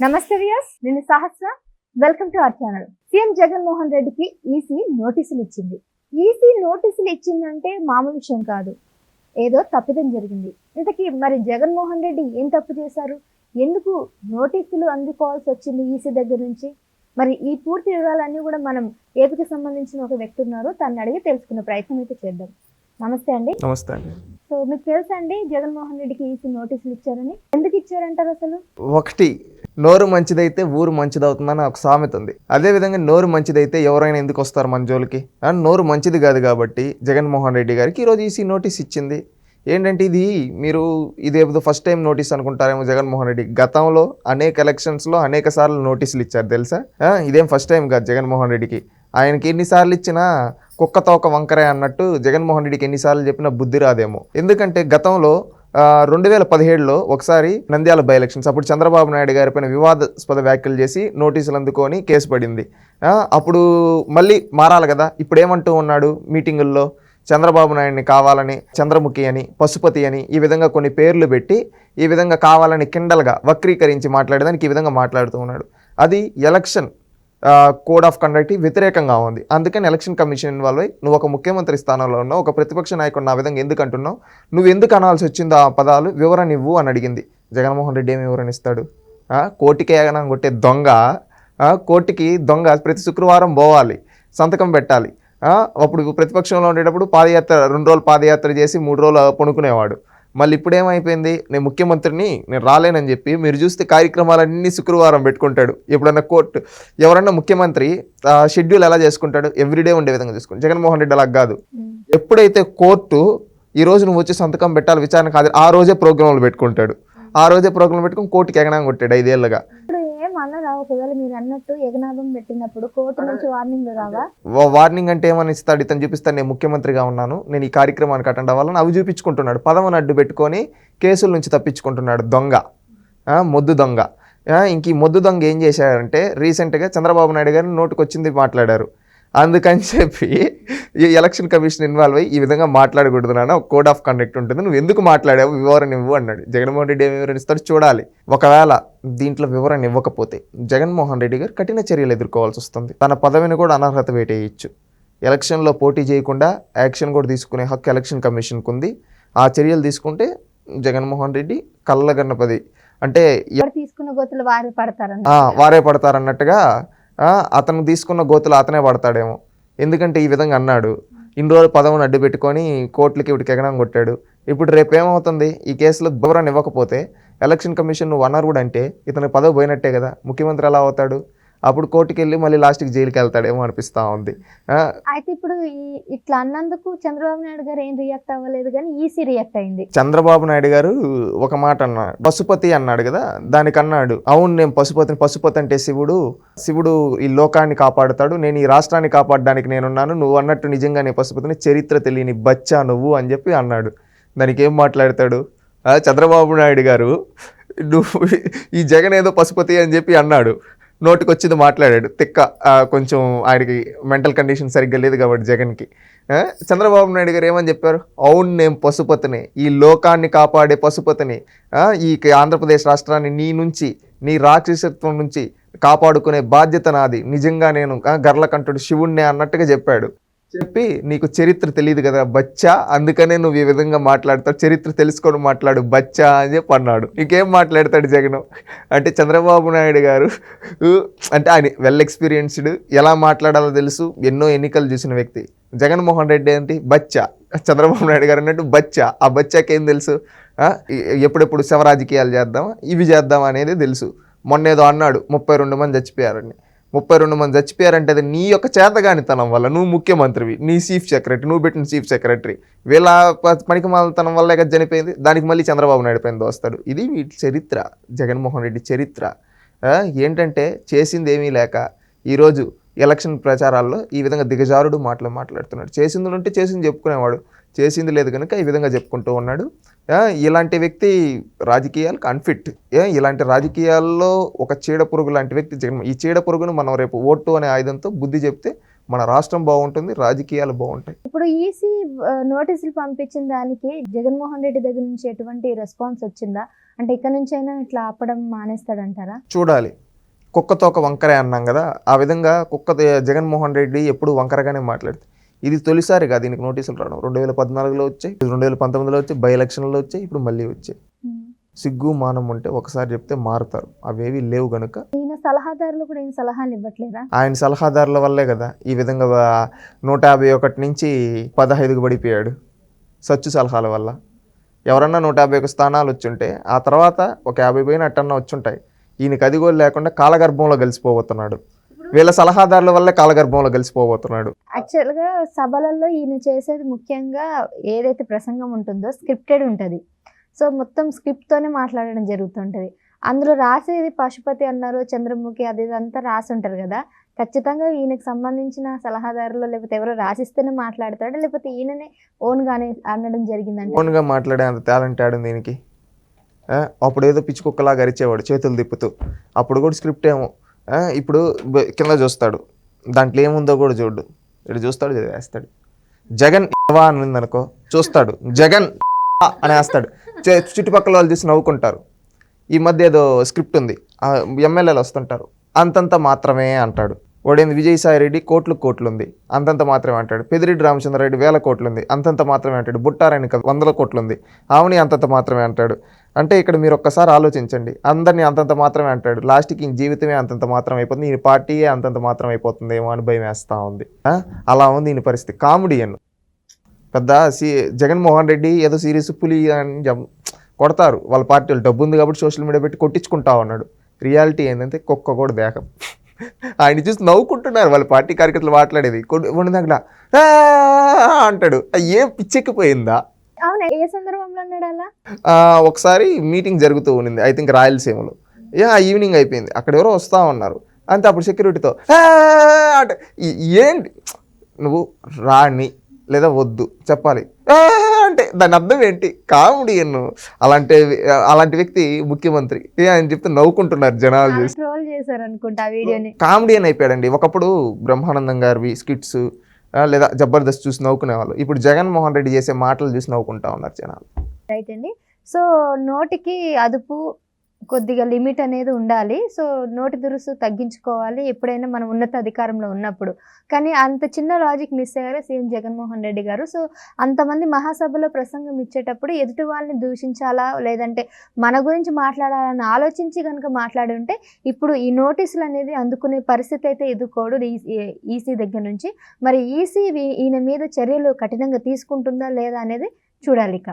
నమస్తే వ్యూయర్స్, నేను Sahasra. Welcome to our channel. CM Jaganmohan రెడ్డికి ఈసీ నోటీసులు ఇచ్చింది. ఈసీ నోటీసులు ఇచ్చిందంటే మామూలు విషయం కాదు. ఏదో తప్పిదం జరిగింది. ఇంతకీ మరి జగన్మోహన్ రెడ్డి ఏం తప్పు చేశారు? ఎందుకు నోటీసులు అందుకోవాల్సి వచ్చింది ఈసీ దగ్గర నుంచి? మరి ఈ పూర్తి వివరాలన్నీ కూడా మనం ఏపీకి సంబంధించిన ఒక వ్యక్తి ఉన్నారు, తనని అడిగి తెలుసుకునే ప్రయత్నం అయితే చేద్దాం. నమస్తే అండి. నమస్తే అండి. సో మీకు తెలుసా అండి జగన్మోహన్ రెడ్డికి ఈసీ నోటీసులు ఇచ్చారని? ఎందుకు ఇచ్చారంటారు అసలు? ఒకటి, నోరు మంచిదైతే ఊరు మంచిదవుతుందని ఒక సామెత ఉంది. అదేవిధంగా నోరు మంచిదైతే ఎవరైనా ఎందుకు వస్తారు మన జోలికి? నోరు మంచిది కాదు కాబట్టి జగన్మోహన్ రెడ్డి గారికి ఈరోజు ఈసీ నోటీస్ ఇచ్చింది. ఏంటంటే ఇదేదో ఫస్ట్ టైం నోటీస్ అనుకుంటారేమో జగన్మోహన్ రెడ్డి. గతంలో అనేక ఎలక్షన్స్లో అనేక సార్లు నోటీసులు ఇచ్చారు తెలుసా. ఇదేం ఫస్ట్ టైం కాదు జగన్మోహన్ రెడ్డికి. ఆయనకి ఎన్నిసార్లు ఇచ్చినా కుక్కతో ఒక వంకరే అన్నట్టు జగన్మోహన్ రెడ్డికి ఎన్నిసార్లు చెప్పినా బుద్ధి రాదేమో. ఎందుకంటే గతంలో 2017లో ఒకసారి నంద్యాల బై ఎలక్షన్స్ అప్పుడు చంద్రబాబు నాయుడు గారి పైన వివాదాస్పద వ్యాఖ్యలు చేసి నోటీసులు అందుకొని కేసు పడింది. అప్పుడు మళ్ళీ మారాలి కదా. ఇప్పుడు ఏమంటూ ఉన్నాడు మీటింగుల్లో? చంద్రబాబు నాయుడిని కావాలని చంద్రముఖి అని, పశుపతి అని ఈ విధంగా కొన్ని పేర్లు పెట్టి ఈ విధంగా కావాలని కిండల్గా వక్రీకరించి మాట్లాడేదానికి ఈ విధంగా మాట్లాడుతూ ఉన్నాడు. అది ఎలక్షన్ కోడ్ ఆఫ్ కండక్ట్ వ్యతిరేకంగా ఉంది. అందుకని ఎలక్షన్ కమిషన్ ఇన్వాల్వ్ అయ్యి నువ్వు ఒక ముఖ్యమంత్రి స్థానంలో ఉన్నావు, ఒక ప్రతిపక్ష నాయకుడు ఆ విధంగా ఎందుకు అంటున్నావు, నువ్వు ఎందుకు అనాల్సి వచ్చిందో ఆ పదాలు వివరణ ఇవ్వు అని అడిగింది. జగన్మోహన్ రెడ్డి ఏమి వివరణ ఇస్తాడు? కోర్టుకే కొట్టే దొంగ, కోర్టుకి దొంగ ప్రతి శుక్రవారం పోవాలి, సంతకం పెట్టాలి. అప్పుడు ప్రతిపక్షంలో ఉండేటప్పుడు 2 రోజులు పాదయాత్ర చేసి 3 రోజులు పనుకునేవాడు. మళ్ళీ ఇప్పుడు ఏమైపోయింది? నేను ముఖ్యమంత్రిని, నేను రాలేనని చెప్పి మీరు చూస్తే కార్యక్రమాలన్నీ శుక్రవారం పెట్టుకుంటాడు. ఎప్పుడన్నా కోర్టు ఎవరన్నా ముఖ్యమంత్రి షెడ్యూల్ ఎలా చేసుకుంటాడు? ఎవ్రీడే ఉండే విధంగా చేసుకుంటాడు. జగన్మోహన్ రెడ్డి అలా కాదు. ఎప్పుడైతే కోర్టు ఈ రోజు నువ్వు వచ్చి సంతకం పెట్టాలి, విచారణ కాదు, ఆ రోజే ప్రోగ్రాంలు పెట్టుకుంటాడు. ఆ రోజే ప్రోగ్రాం పెట్టుకుని కోర్టుకి ఎగనాం కొట్టాడు 5 ఏళ్ళుగా. ఒకవేళ మీరు అన్నట్టు ఎగనాభం పెట్టినప్పుడు కోర్టు నుంచి వార్నింగ్ రావా? వార్నింగ్ అంటే ఏమని ఇస్తాడు? ఇతను చూపిస్తాను, నేను ముఖ్యమంత్రిగా ఉన్నాను, నేను ఈ కార్యక్రమానికి అటెండ్ అవ్వాలని అవి చూపించుకుంటున్నాడు. పదవిని అడ్డు పెట్టుకొని కేసుల నుంచి తప్పించుకుంటున్నాడు. దొంగ, మొద్దు దొంగ. ఇంక ఈ మొద్దు దొంగ ఏం చేశాడంటే రీసెంట్గా చంద్రబాబు నాయుడు గారిని నోటుకొచ్చింది మాట్లాడారు. అందుకని చెప్పి ఈ ఎలక్షన్ కమిషన్ ఇన్వాల్వ్ అయ్యి ఈ విధంగా మాట్లాడకూడదు నాన్న, ఒక కోడ్ ఆఫ్ కండక్ట్ ఉంటుంది, నువ్వు ఎందుకు మాట్లాడావు వివరణ ఇవ్వు అన్నాడు. జగన్మోహన్ రెడ్డి ఏమి వివరణ ఇస్తాడు చూడాలి. ఒకవేళ దీంట్లో వివరణ ఇవ్వకపోతే జగన్మోహన్ రెడ్డి గారు కఠిన చర్యలు ఎదుర్కోవాల్సి వస్తుంది. తన పదవిని కూడా అనర్హత వేటేయచ్చు. ఎలక్షన్లో పోటీ చేయకుండా యాక్షన్ కూడా తీసుకునే హక్కు ఎలక్షన్ కమిషన్కు ఉంది. ఆ చర్యలు తీసుకుంటే జగన్మోహన్ రెడ్డి కళ్ళగన్నపది అంటే తీసుకున్న గోతులు వారే పడతారన్నట్టుగా అతను తీసుకున్న గోతులు అతనే పడతాడేమో. ఎందుకంటే ఈ విధంగా అన్నాడు. ఇన్ని రోజులు పదవిని అడ్డు పెట్టుకొని కోర్టులకి ఇప్పటికి ఎగనం కొట్టాడు. ఇప్పుడు రేపు ఏమవుతుంది? ఈ కేసులో వివరణ ఇవ్వకపోతే ఎలక్షన్ కమిషన్ నువ్వు అన్నారు కూడా అంటే ఇతను పదవి పోయినట్టే కదా. ముఖ్యమంత్రి ఎలా అవుతాడు? అప్పుడు కోర్టుకి వెళ్ళి మళ్ళీ లాస్ట్కి జైలుకి వెళ్తాడేమో అనిపిస్తూ ఉంది. అయితే ఇప్పుడు ఇట్లా అన్నందుకు చంద్రబాబు నాయుడు గారు ఏం రియాక్ట్ అవ్వలేదు, కానీ ఈసీ రియాక్ట్ అయింది. చంద్రబాబు నాయుడు గారు ఒక మాట అన్నాడు, పశుపతి అన్నాడు కదా. దానికి అన్నాడు, అవును నేను పశుపతిని, పశుపతి అంటే శివుడు ఈ లోకాన్ని కాపాడుతాడు, నేను ఈ రాష్ట్రాన్ని కాపాడడానికి నేనున్నాను, నువ్వు అన్నట్టు నిజంగానే పశుపతిని, చరిత్ర తెలియని బచ్చా నువ్వు అని చెప్పి అన్నాడు. దానికి ఏం మాట్లాడతాడు చంద్రబాబు నాయుడు గారు? నువ్వు ఈ జగన్ ఏదో పశుపతి అని చెప్పి అన్నాడు, నోటికి వచ్చింది మాట్లాడాడు. తిక్క కొంచెం ఆయనకి మెంటల్ కండిషన్ సరిగ్గా లేదు కాబట్టి జగన్కి. చంద్రబాబు నాయుడు గారు ఏమని చెప్పారు? అవును నేను పశుపతిని, ఈ లోకాన్ని కాపాడే పశుపతిని, ఈ ఆంధ్రప్రదేశ్ రాష్ట్రాన్ని నీ రాక్షసత్వం నుంచి కాపాడుకునే బాధ్యత నాది, నిజంగా నేను గర్లకంఠుడు శివుణ్ణే అన్నట్టుగా చెప్పాడు. చెప్పి నీకు చరిత్ర తెలియదు కదా బచ్చా, అందుకనే నువ్వు ఈ విధంగా మాట్లాడతావు, చరిత్ర తెలుసుకొని మాట్లాడు బచ్చా అని చెప్పి అన్నాడు. ఇంకేం మాట్లాడతాడు జగన్ అంటే? చంద్రబాబు నాయుడు గారు అంటే ఆయన వెల్ ఎక్స్పీరియన్స్డ్, ఎలా మాట్లాడాలో తెలుసు, ఎన్నో ఎన్నికలు చూసిన వ్యక్తి. జగన్మోహన్ రెడ్డి ఏంటి? బచ్చా. చంద్రబాబు నాయుడు గారు అన్నట్టు బచ్చా. ఆ బచ్చాకి ఏం తెలుసు? ఎప్పుడెప్పుడు శవ రాజకీయాలు చేద్దామా, ఇవి చేద్దామా అనేది తెలుసు. మొన్నేదో అన్నాడు 32 మంది చచ్చిపోయారని. 32 మంది చచ్చిపోయారంటే అది నీ యొక్క చేతగానితనం వల్ల. నువ్వు ముఖ్యమంత్రివి, నీ చీఫ్ సెక్రటరీ, నువ్వు పెట్టిన చీఫ్ సెక్రటరీ, వీళ్ళ పనికి మాలతనం వల్లే కదా చనిపోయింది. దానికి మళ్ళీ చంద్రబాబు నాయుడు పైన దోస్తాడు. ఇది వీటి చరిత్ర, జగన్మోహన్ రెడ్డి చరిత్ర. ఏంటంటే చేసింది ఏమీ లేక ఈరోజు ఎలక్షన్ ప్రచారాల్లో ఈ విధంగా దిగజారుడు మాట్లాడుతున్నాడు. చేసింది ఉంటే చేసింది చెప్పుకునేవాడు, చేసింది లేదు కనుక ఈ విధంగా చెప్పుకుంటూ ఉన్నాడు. ఇలాంటి వ్యక్తి రాజకీయాలకు అన్ఫిట్. ఇలాంటి రాజకీయాల్లో ఒక చీడ పురుగు లాంటి వ్యక్తి జగన్. ఈ చీడ పురుగును మనం రేపు ఓటు అనే ఆయుధంతో బుద్ధి చెప్తే మన రాష్ట్రం బాగుంటుంది, రాజకీయాలు బాగుంటాయి. ఇప్పుడు ఈసీ నోటీసులు పంపించిన దానికి జగన్మోహన్ రెడ్డి దగ్గర నుంచి ఎటువంటి రెస్పాన్స్ వచ్చిందా? అంటే ఇక్కడ నుంచి అయినా ఇట్లా ఆపడం మానేస్తాడంటారా? చూడాలి. కుక్కతో ఒక వంకరే అన్నాం కదా, ఆ విధంగా జగన్మోహన్ రెడ్డి ఎప్పుడు వంకరగానే మాట్లాడుతుంది. ఇది తొలిసారిగా దీనికి నోటీసులు రావడం. 2014లో వచ్చాయి, 2019లో వచ్చాయి, బై ఎలక్షన్లో వచ్చాయి, ఇప్పుడు మళ్ళీ వచ్చాయి. సిగ్గు మానం ఉంటే ఒకసారి చెప్తే మారుతారు, అవేవి లేవు గనుక. ఈయన సలహాదారులు కూడా ఏం సలహాలు ఇవ్వట్లేరా? ఆయన సలహాదారుల వల్లే కదా ఈ విధంగా 151 నుంచి 15కు పడిపోయాడు, సచ్చు సలహాల వల్ల. ఎవరన్నా 151 స్థానాలు వచ్చుంటే ఆ తర్వాత ఒక 50 పోయిన అట్టన్నా వచ్చుంటాయి. ఈయనకి అది కూడా లేకుండా కాలగర్భంలో కలిసిపోబోతున్నాడు. వీళ్ళ సలహాదారుల వల్లే కాలగర్భంలో కలిసిపోబోతున్నాడు. యాక్చువల్గా సభలలో ఈయన చేసేది ముఖ్యంగా ఏదైతే ప్రసంగం ఉంటుందో స్క్రిప్టెడ్ ఉంటుంది. సో మొత్తం స్క్రిప్ట్తోనే మాట్లాడడం జరుగుతుంటుంది. అందులో రాసేది పశుపతి అన్నారు, చంద్రముఖి, అది ఇదంతా రాసి ఉంటారు కదా. ఖచ్చితంగా ఈయనకు సంబంధించిన సలహాదారులు లేకపోతే ఎవరో రాసిస్తేనే మాట్లాడతాడు, లేకపోతే ఈయననే ఓన్గానే అనడం జరిగిందంటే. ఓన్గా మాట్లాడే అంత టాలెంట్ ఆడింది దీనికి. అప్పుడు ఏదో పిచ్చి కుక్కలాగా అరిచేవాడు చేతులు తిప్పుతూ, అప్పుడు కూడా స్క్రిప్ట్ ఏమో. ఇప్పుడు కింద చూస్తాడు, దాంట్లో ఏముందో కూడా చూడు, ఇటు చూస్తాడు, చదివేస్తాడు. జగన్ అని ఉందనుకో, చూస్తాడు జగన్ అని వేస్తాడు. చుట్టుపక్కల వాళ్ళు చూసి నవ్వుకుంటారు. ఈ మధ్య ఏదో స్క్రిప్ట్ ఉంది, ఎమ్మెల్యేలు వస్తుంటారు, అంతంత మాత్రమే అంటాడు. వాడేంది విజయసాయి రెడ్డి కోట్లు ఉంది, అంతంత మాత్రమే అంటాడు. పెదిరెడ్డి రామచంద్రారెడ్డి 1000 కోట్లు ఉంది, అంతంత మాత్రమే అంటాడు. బుట్టారాయణ 100 కోట్లు ఉంది, ఆవుని అంతంత మాత్రమే అంటాడు. అంటే ఇక్కడ మీరు ఒక్కసారి ఆలోచించండి, అందరినీ అంతంత మాత్రమే అంటాడు. లాస్ట్కి ఇంక జీవితమే అంతంత మాత్రం అయిపోతుంది, ఈ పార్టీయే అంతంత మాత్రం అయిపోతుందేమో అని భయం వేస్తూ ఉంది. అలా ఉంది ఈయన పరిస్థితి. కామెడియన్ పెద్ద జగన్మోహన్ రెడ్డి ఏదో సీరియస్ పులి అని కొడతారు వాళ్ళ పార్టీ వాళ్ళు, డబ్బు ఉంది కాబట్టి సోషల్ మీడియా పెట్టి కొట్టించుకుంటా ఉన్నాడు. రియాలిటీ ఏంటంటే కుక్క కూడా దేహం. ఆయన చూసి నవ్వుకుంటున్నారు వాళ్ళ పార్టీ కార్యకర్తలు మాట్లాడేది. దగ్గర అంటాడు, ఏం పిచ్చెక్కిపోయిందా? అవునా, ఏ సందర్భంలో అన్నాడు అలా? ఒకసారి మీటింగ్ జరుగుతూ ఉన్నింది, ఐ థింక్ రాయలసీమలో. ఈవినింగ్ అయిపోయింది, అక్కడ ఎవరో వస్తూ ఉన్నారు. అంతే అప్పుడు సెక్యూరిటీతో అంటే ఏంటి నువ్వు రాణి లేదా వద్దు చెప్పాలి అంటే దాని అర్థం ఏంటి? కామెడియన్. అలాంటి వ్యక్తి ముఖ్యమంత్రి అని చెప్తే నవ్వుకుంటున్నారు జనాలు చూసి. ట్రోల్ చేశారు అనుకుంటా ఆ వీడియోని. కామెడియన్ అయిపోయాడండి. ఒకప్పుడు బ్రహ్మానందం గారివి స్కిట్స్ లేదా జబర్దస్త్ చూసి నవ్వుకునేవాళ్ళు, ఇప్పుడు జగన్మోహన్ రెడ్డి చేసే మాటలు చూసి నవ్వుకుంటా ఉన్నారు జనాలు. రైట్ అండి. సో నోటికి అదుపు, కొద్దిగా లిమిట్ అనేది ఉండాలి. సో నోటి దురుసు తగ్గించుకోవాలి ఎప్పుడైనా మనం ఉన్నత అధికారంలో ఉన్నప్పుడు. కానీ అంత చిన్న లాజిక్ మిస్ అయ్యారు సీఎం జగన్మోహన్ రెడ్డి గారు. సో అంతమంది మహాసభలో ప్రసంగం ఇచ్చేటప్పుడు ఎదుటి వాళ్ళని దూషించాలా లేదంటే మన గురించి మాట్లాడాలని ఆలోచించి కనుక మాట్లాడి ఉంటే ఇప్పుడు ఈ నోటీసులు అనేది అందుకునే పరిస్థితి అయితే ఎదుర్కోడు ఈసీ దగ్గర నుంచి. మరి ఈసీ ఈయన మీద చర్యలు కఠినంగా తీసుకుంటుందా లేదా అనేది చూడాలి ఇక.